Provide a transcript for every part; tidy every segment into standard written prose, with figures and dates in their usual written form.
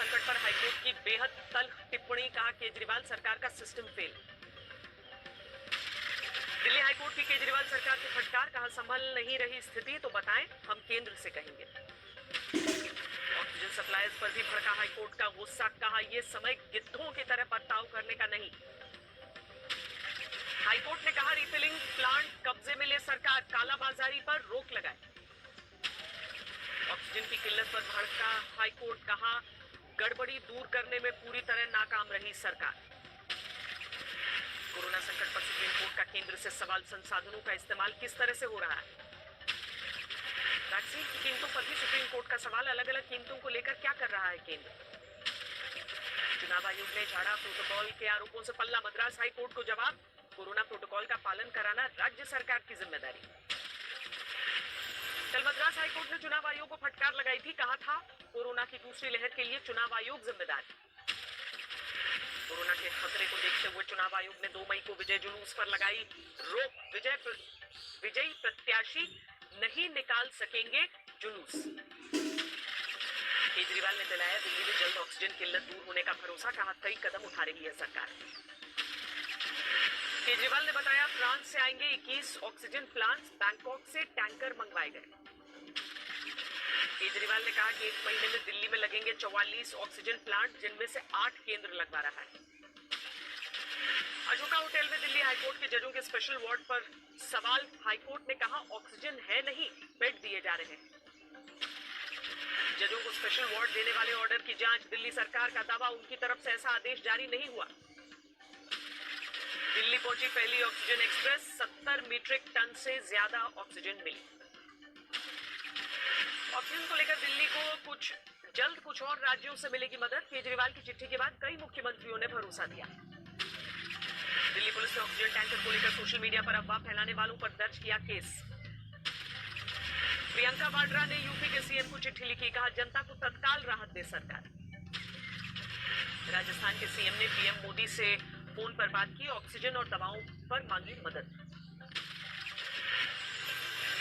संकट पर हाईकोर्ट की बेहद तल्ख टिप्पणी, कहा केजरीवाल सरकार का सिस्टम फेल। दिल्ली हाईकोर्ट की केजरीवाल सरकार की फटकार, कहा संभल नहीं रही स्थिति तो बताएं, हम केंद्र से कहेंगे। ऑक्सीजन सप्लायर्स पर भी भड़का हाईकोर्ट का गुस्सा, कहा यह समय गिद्धों की तरह बर्ताव करने का नहीं। हाईकोर्ट ने कहा रिफिलिंग प्लांट कब्जे में ले सरकार, कालाबाजारी पर रोक लगाए। ऑक्सीजन की किल्लत पर भड़का हाईकोर्ट, कहा गड़बड़ी दूर करने में पूरी तरह नाकाम रही सरकार। कोरोना संकट पर सुप्रीम कोर्ट का केंद्र से सवाल, संसाधनों का इस्तेमाल किस तरह से हो रहा है। वैक्सीन की कीमतों पर भी सुप्रीम कोर्ट का सवाल, अलग अलग कीमतों को लेकर क्या कर रहा है केंद्र। चुनाव आयोग ने झाड़ा प्रोटोकॉल के आरोपों से पल्ला, मद्रास हाईकोर्ट को जवाब, कोरोना प्रोटोकॉल का पालन कराना राज्य सरकार की जिम्मेदारी। कल मद्रास हाईकोर्ट ने चुनाव आयोग को फटकार लगाई थी, कहा था कोरोना की दूसरी लहर के लिए चुनाव आयोग जिम्मेदार। कोरोना के खतरे को देखते हुए चुनाव आयोग ने 2 मई को विजय जुलूस पर लगाई रोक, विजयी प्रत्याशी नहीं निकाल सकेंगे जुलूस। केजरीवाल ने दिलाया दिल्ली में जल्द ऑक्सीजन किल्लत दूर होने का भरोसा, कहा कई कदम उठा रही है सरकार। केजरीवाल ने बताया फ्रांस से आएंगे 21 ऑक्सीजन प्लांट्स, बैंकॉक से टैंकर मंगवाए गए। केजरीवाल ने कहा कि 1 महीने में दिल्ली में लगेंगे 44 ऑक्सीजन प्लांट, जिनमें से 8 केंद्र लगवा रहा है। अशोका होटल में दिल्ली हाईकोर्ट के जजों के स्पेशल वार्ड पर सवाल, हाईकोर्ट ने कहा ऑक्सीजन है नहीं, बेड दिए जा रहे हैं। जजों को स्पेशल वार्ड देने वाले ऑर्डर की जांच, दिल्ली सरकार का दावा उनकी तरफ से ऐसा आदेश जारी नहीं हुआ। दिल्ली पहुंची पहली ऑक्सीजन एक्सप्रेस, 70 मीट्रिक टन से ज्यादा ऑक्सीजन मिली। ऑक्सीजन को लेकर दिल्ली को जल्द कुछ और राज्यों से मिलेगी मदद, केजरीवाल की चिट्ठी के बाद कई मुख्यमंत्रियों ने भरोसा दिया। दिल्ली पुलिस ने ऑक्सीजन टैंकर को लेकर सोशल मीडिया पर अफवाह फैलाने वालों पर दर्ज किया केस। प्रियंका वाड्रा ने यूपी के सीएम को चिट्ठी लिखी, कहा जनता को तत्काल राहत दे सरकार। राजस्थान के सीएम ने पीएम मोदी से फोन पर बात की, ऑक्सीजन और दवाओं पर मांगी मदद।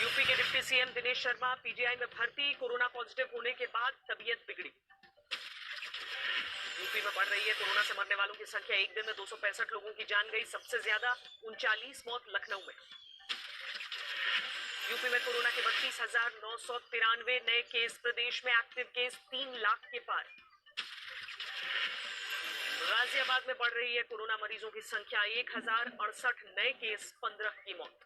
यूपी के deputy CM Dinesh Sharma PGI में भर्ती, कोरोना पॉजिटिव होने के बाद तबीयत बिगड़ी। यूपी में बढ़ रही है कोरोना से मरने वालों की संख्या, एक दिन में 265 लोगों की जान गई, सबसे ज्यादा 39 मौत लखनऊ में। यूपी में कोरोना के 32,993 नए केस, प्रदेश में एक्टिव केस 3 लाख के पार। गाजियाबाद में बढ़ रही है कोरोना मरीजों की संख्या, 1068 नए केस, 15 की मौत।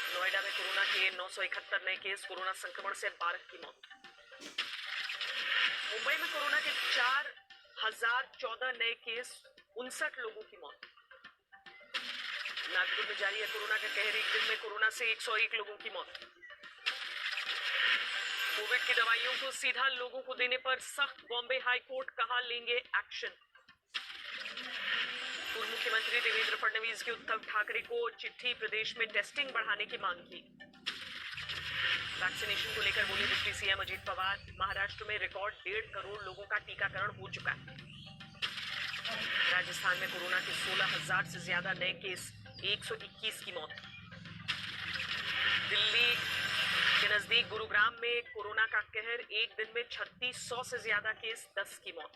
नोएडा में कोरोना के 971 नए केस, कोरोना संक्रमण से 12 की मौत। मुंबई में कोरोना के 4014 नए केस, 59 लोगों की मौत। नागपुर में जारी है कोरोना का कहर, एक दिन में कोरोना से 101 लोगों की मौत। कोविड की दवाइयों को सीधा लोगों को देने पर सख्त, बॉम्बे हाईकोर्ट कहा लेंगे एक्शन। पूर्व मुख्यमंत्री देवेंद्र फडणवीस की उद्धव ठाकरे को चिट्ठी, प्रदेश में टेस्टिंग बढ़ाने की मांग की। वैक्सीनेशन को लेकर बोले डिप्टी सीएम अजीत पवार, महाराष्ट्र में रिकॉर्ड 1.5 करोड़ लोगों का टीकाकरण हो चुका है। राजस्थान में कोरोना के 16,000 से ज्यादा नए केस, 121 की मौत। दिल्ली के नजदीक गुरुग्राम में कोरोना का कहर, एक दिन में 3600 से ज्यादा केस, 10 की मौत।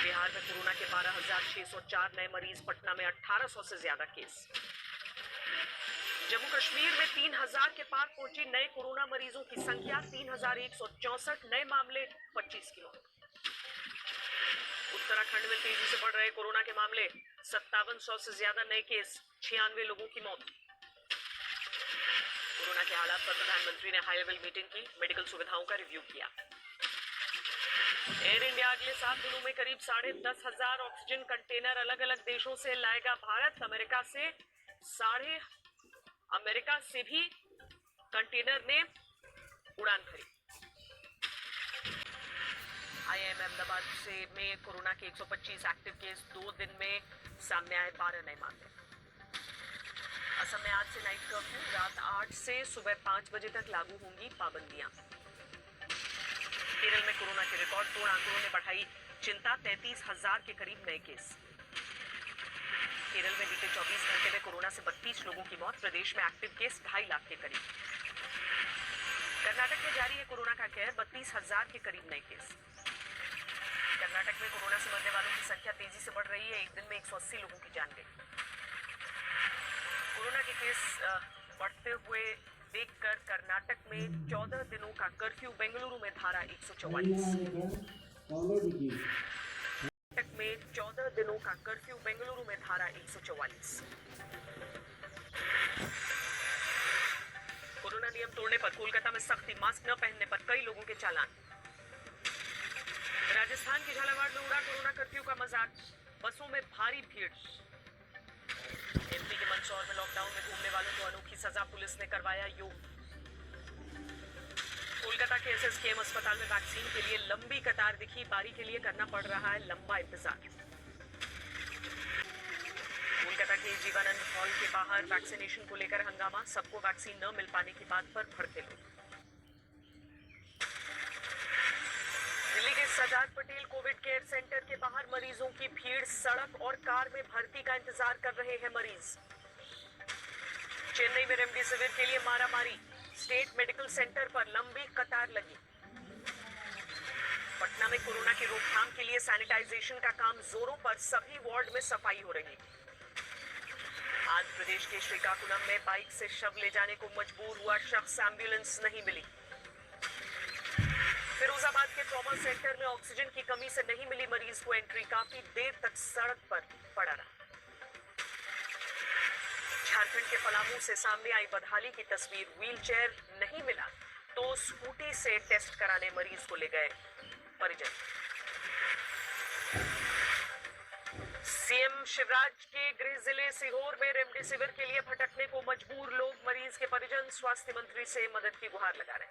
बिहार में कोरोना के 12,604 नए मरीज, पटना में 1800 से ज्यादा केस। जम्मू कश्मीर में 3000 के पार पहुंची नए कोरोना मरीजों की संख्या, 3164 नए मामले, 25 की मौत। उत्तराखंड में तेजी से बढ़ रहे कोरोना के मामले, 5700 से ज्यादा नए केस, 96 लोगों की मौत। कोरोना के हालात पर प्रधानमंत्री ने हाई लेवल मीटिंग की, मेडिकल सुविधाओं का रिव्यू किया। एयर इंडिया अगले 7 दिनों में करीब 10,500 ऑक्सीजन कंटेनर अलग अलग देशों से लाएगा भारत। अमेरिका से भी कंटेनर ने उड़ान भरी। आईआईएम अहमदाबाद में कोरोना के 125 एक्टिव केस, 2 दिन में सामने आए 12 नए मामले। असम में आज से नाइट कर्फ्यू, रात 8 से सुबह 5 बजे तक लागू होंगी पाबंदियां। केरल में कोरोना के रिकॉर्ड तोड़ आंकड़ों ने बढ़ाई चिंता, 33,000 के करीब नए केस। केरल में बीते 24 घंटे में कोरोना से 32 लोगों की मौत, प्रदेश में एक्टिव केस 2.5 लाख के करीब। कर्नाटक में जारी है कोरोना का कहर, 32,000 के करीब नए केस। कर्नाटक में कोरोना से मरने वालों की संख्या तेजी से बढ़ रही है। एक दिन में 180 लोगों की जान गई। कोरोना के केस बढ़ते हुए देखकर कर्नाटक में 14 दिनों का कर्फ्यू, बेंगलुरु में धारा 144। कर्नाटक में 14 दिनों का कर्फ्यू, बेंगलुरु में धारा 144। कोरोना नियम तोड़ने पर कोलकाता में सख्ती, मास्क न पहनने पर कई लोगों के चालान। राजस्थान के झालावाड़ में उड़ा कोरोना कर्फ्यू का मजाक, बसों में भारी भीड़। एमपी के मंदसौर में लॉकडाउन में घूमने वालों को अनोखी सजा, पुलिस ने करवाया योग। कोलकाता के एसएसकेएम अस्पताल में वैक्सीन के लिए लंबी कतार दिखी, बारी के लिए करना पड़ रहा है लंबा इंतजार। कोलकाता के जीवानंद हॉल के बाहर वैक्सीनेशन को लेकर हंगामा, सबको वैक्सीन न मिल पाने की बात पर भड़के लोग। दिल्ली के Sardar Patel Covid care centre के बाहर मरीजों की भीड़, सड़क और कार में भर्ती का इंतजार कर रहे हैं मरीज। चेन्नई में रेमडेसिविर के लिए मारामारी, स्टेट मेडिकल सेंटर पर लंबी कतार लगी। पटना में कोरोना की रोकथाम के लिए सैनिटाइजेशन का काम जोरों पर, सभी वार्ड में सफाई हो रही। आंध्र प्रदेश के श्रीकाकुलम में बाइक से शव ले जाने को मजबूर हुआ शख्स, एम्बुलेंस नहीं मिली। फिरोजाबाद के ट्रॉमा सेंटर में ऑक्सीजन की कमी से नहीं मिली मरीज को एंट्री, काफी देर तक सड़क पर पड़ा रहा। झारखंड के पलामू से सामने आई बदहाली की तस्वीर, व्हीलचेयर नहीं मिला तो स्कूटी से टेस्ट कराने मरीज को ले गए परिजन। सीएम शिवराज के गृह जिले सीहोर में रेमडेसिविर के लिए भटकने को मजबूर लोग, मरीज के परिजन स्वास्थ्य मंत्री से मदद की गुहार लगा रहे।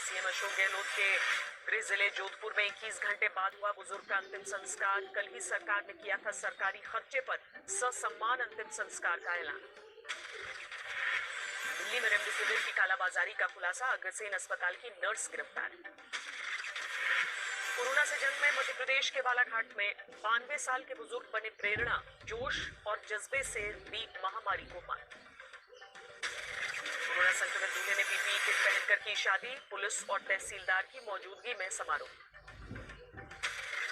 सीएम अशोक गहलोत के गृह जिले जोधपुर में 21 घंटे बाद हुआ बुजुर्ग का अंतिम संस्कार। कल ही सरकार ने किया था सरकारी खर्चे पर ससम्मान अंतिम संस्कार का ऐलान। दिल्ली में रेमडेसिविर की कालाबाजारी का खुलासा, अग्रसेन अस्पताल की नर्स गिरफ्तार। कोरोना से जंग में मध्य प्रदेश के बालाघाट में 92 साल के बुजुर्ग बने प्रेरणा, जोश और जज्बे से दी महामारी को मात। कोरोना संक्रमित दूल्हे ने पीपीई किट पहनकर की शादी, पुलिस और तहसीलदार की मौजूदगी में समारोह।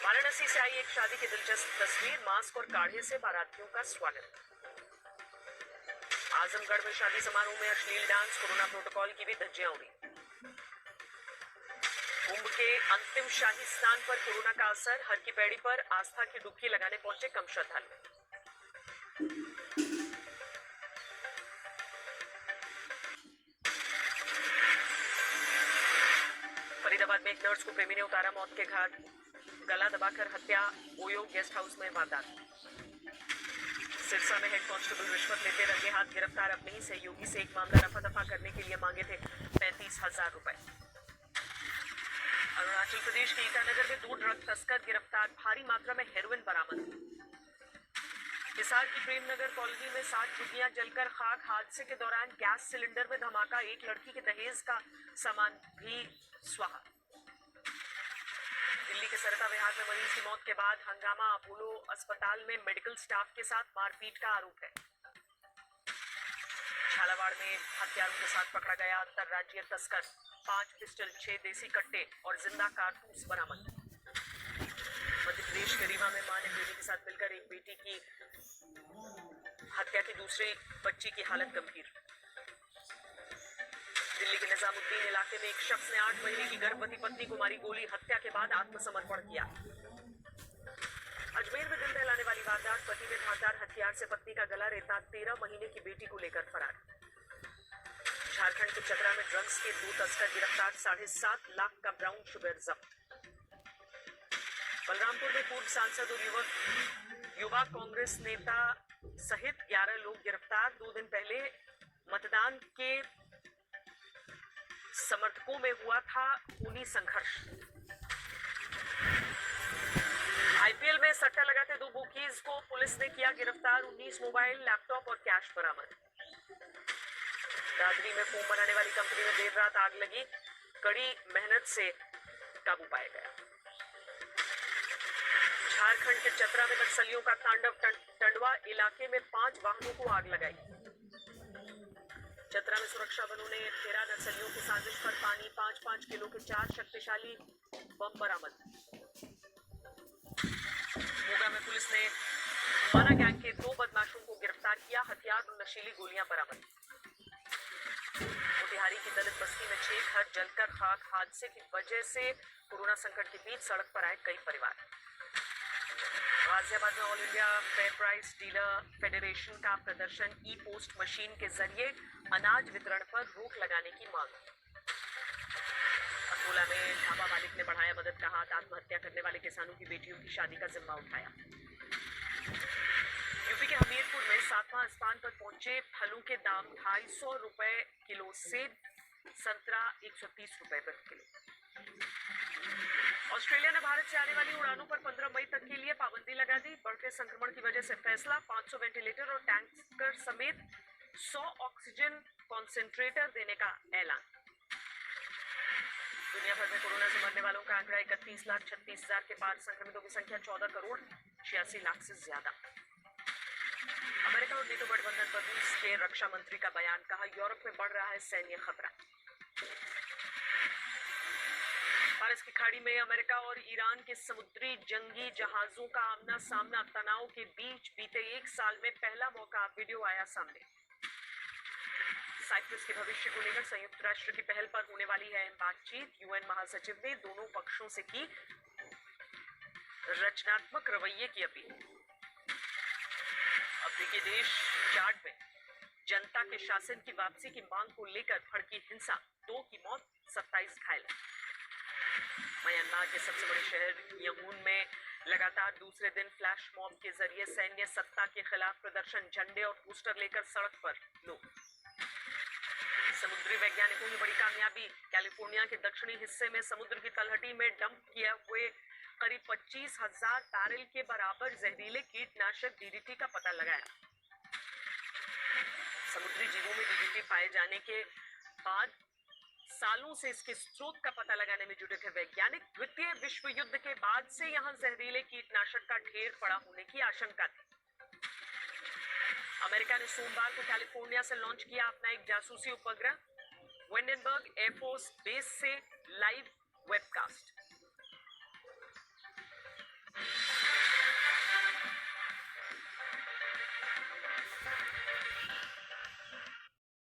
वाराणसी से आई एक शादी की दिलचस्प तस्वीर, मास्क और काढ़े से बारातियों का स्वागत। आजमगढ़ में शादी समारोह में अश्लील डांस, कोरोना प्रोटोकॉल की भी धज्जियां उड़ी। कुंभ के अंतिम शाही स्नान पर कोरोना का असर, हर की पैड़ी पर आस्था की डुबकी लगाने पहुंचे कम श्रद्धालु। फरीदाबाद में एक नर्स को प्रेमी ने उतारा मौत के घाट, गला दबाकर हत्या, ओयो गेस्ट हाउस में वारदात। सिरसा में हेड कांस्टेबल रिश्वत लेते रंगे हाथ गिरफ्तार, अपने ही सहयोगी से एक मामला रफा दफा करने के लिए मांगे थे 35,000 रुपए। अरुणाचल प्रदेश के ईटानगर में 2 ड्रग तस्कर गिरफ्तार, भारी मात्रा में हेरोइन बरामद। हिसार की प्रेमनगर कॉलोनी में 7 झुग्गियां जलकर खाक, हादसे के दौरान गैस सिलेंडर में धमाका, एक लड़की के दहेज का सामान भी स्वाहा। दिल्ली के सरता विहार में मरीज की मौत के बाद हंगामा, अपोलो अस्पताल में मेडिकल स्टाफ के साथ मारपीट का आरोप है। झालावाड़ में हथियारों के साथ पकड़ा गया अंतरराज्यीय तस्कर, 5 पिस्टल, 6 देसी कट्टे और जिंदा कारतूस बरामद। मध्य प्रदेश के रीवा में मां ने बेटी के साथ मिलकर एक बेटी की हत्या की, दूसरी बच्ची की हालत गंभीर। दिल्ली के निजामुद्दीन इलाके में एक शख्स ने 8 महीने की गर्भवती पत्नी को मारी गोली, हत्या के बाद आत्मसमर्पण किया। अजमेर में दिल दहलाने वाली वारदात, पति ने धारदार हथियार से पत्नी का गला रेता, 13 महीने की बेटी को लेकर फरार। झारखंड के चतरा में ड्रग्स के 2 तस्कर गिरफ्तार, 7.5 लाख का ब्राउन शुगर जब्त। बलरामपुर में पूर्व सांसद और युवा कांग्रेस नेता सहित 11 लोग गिरफ्तार, 2 दिन पहले मतदान के समर्थकों में हुआ था खूनी संघर्ष। आईपीएल में सट्टा लगाते 2 बुकीज को पुलिस ने किया गिरफ्तार, 19 मोबाइल, लैपटॉप और कैश बरामद। दादरी में फोम बनाने वाली कंपनी में देर रात आग लगी, कड़ी मेहनत से काबू पाया गया। झारखंड के चतरा में नक्सलियों का तांडव, टंडवा इलाके में 5 वाहनों को आग लगाई। चतरा में सुरक्षा बलों ने घेरा, नक्सलियों की साजिश पर पानी 5-5 किलो के 4 शक्तिशाली बम बरामद। मोगा में पुलिस ने माना गैंग के 2 बदमाशों को गिरफ्तार किया, हथियार और नशीली गोलियां बरामद। मोतिहारी की दलित बस्ती में 6 घर जलकर खाक, हादसे की वजह से कोरोना संकट के बीच सड़क पर आए कई परिवार। गाजियाबाद में all India fair price dealer federation का प्रदर्शन, ई पोस्ट मशीन के जरिए अनाज वितरण पर रोक लगाने की मांग। अकोला में ढाबा मालिक ने बढ़ाया मदद का हाथ, आत्महत्या करने वाले किसानों की बेटियों की शादी का जिम्मा उठाया। यूपी के हमीरपुर में 7वां स्थान पर पहुंचे फलों के दाम, 250 रुपए किलो सेब, संतरा 130 रुपए प्रति किलो। ऑस्ट्रेलिया ने भारत से आने वाली उड़ानों पर 15 मई तक के लिए पाबंदी लगा दी। बढ़ते संक्रमण की वजह से फैसला, 500 वेंटिलेटर और टैंकर समेत 100 ऑक्सीजन कॉन्सेंट्रेटर देने का ऐलान। दुनिया भर में कोरोना से मरने वालों का आंकड़ा 31,36,000 के पार, संक्रमितों की संख्या 14 करोड़ 86 लाख से ज्यादा। अमेरिका और नेटो गठबंधन पर रूस के रक्षा मंत्री का बयान, कहा यूरोप में बढ़ रहा है सैन्य खतरा। फारस की खाड़ी में अमेरिका और ईरान के समुद्री जंगी जहाजों का आमना सामना, तनाव के बीच बीते 1 साल में पहला मौका, वीडियो आया सामने। साइप्रस के भविष्य को लेकर संयुक्त राष्ट्र की पहल पर होने वाली है बातचीत, यूएन महासचिव ने दोनों पक्षों से की रचनात्मक रवैये की अपील। अफ्रीकी देश चाड में जनता के शासन की वापसी की मांग को लेकर भड़की हिंसा, 2 की मौत, 27 घायल। म्यांमार के सबसे बड़े शहर यंगून में लगातार दूसरे दिन फ्लैश मॉब के जरिए सैन्य सत्ता के खिलाफ प्रदर्शन, झंडे और पोस्टर लेकर सड़क पर लोग। समुद्री वैज्ञानिकों की बड़ी कामयाबी, कैलिफोर्निया के दक्षिणी हिस्से में समुद्र की तलहटी में डंप किए हुए करीब 25,000 बैरल के बराबर जहरीले कीटनाशक डीडीटी का पता लगाया। समुद्री जीवों में डीडीटी पाए जाने के बाद सालों से इसके स्रोत का पता लगाने में जुटे थे वैज्ञानिक। द्वितीय विश्व युद्ध के बाद से यहां जहरीले कीटनाशक का ढेर पड़ा होने की आशंका थी। अमेरिका ने सोमवार को कैलिफोर्निया से लॉन्च किया अपना एक जासूसी उपग्रह, वेंडेनबर्ग एयरफोर्स बेस से लाइव वेबकास्ट।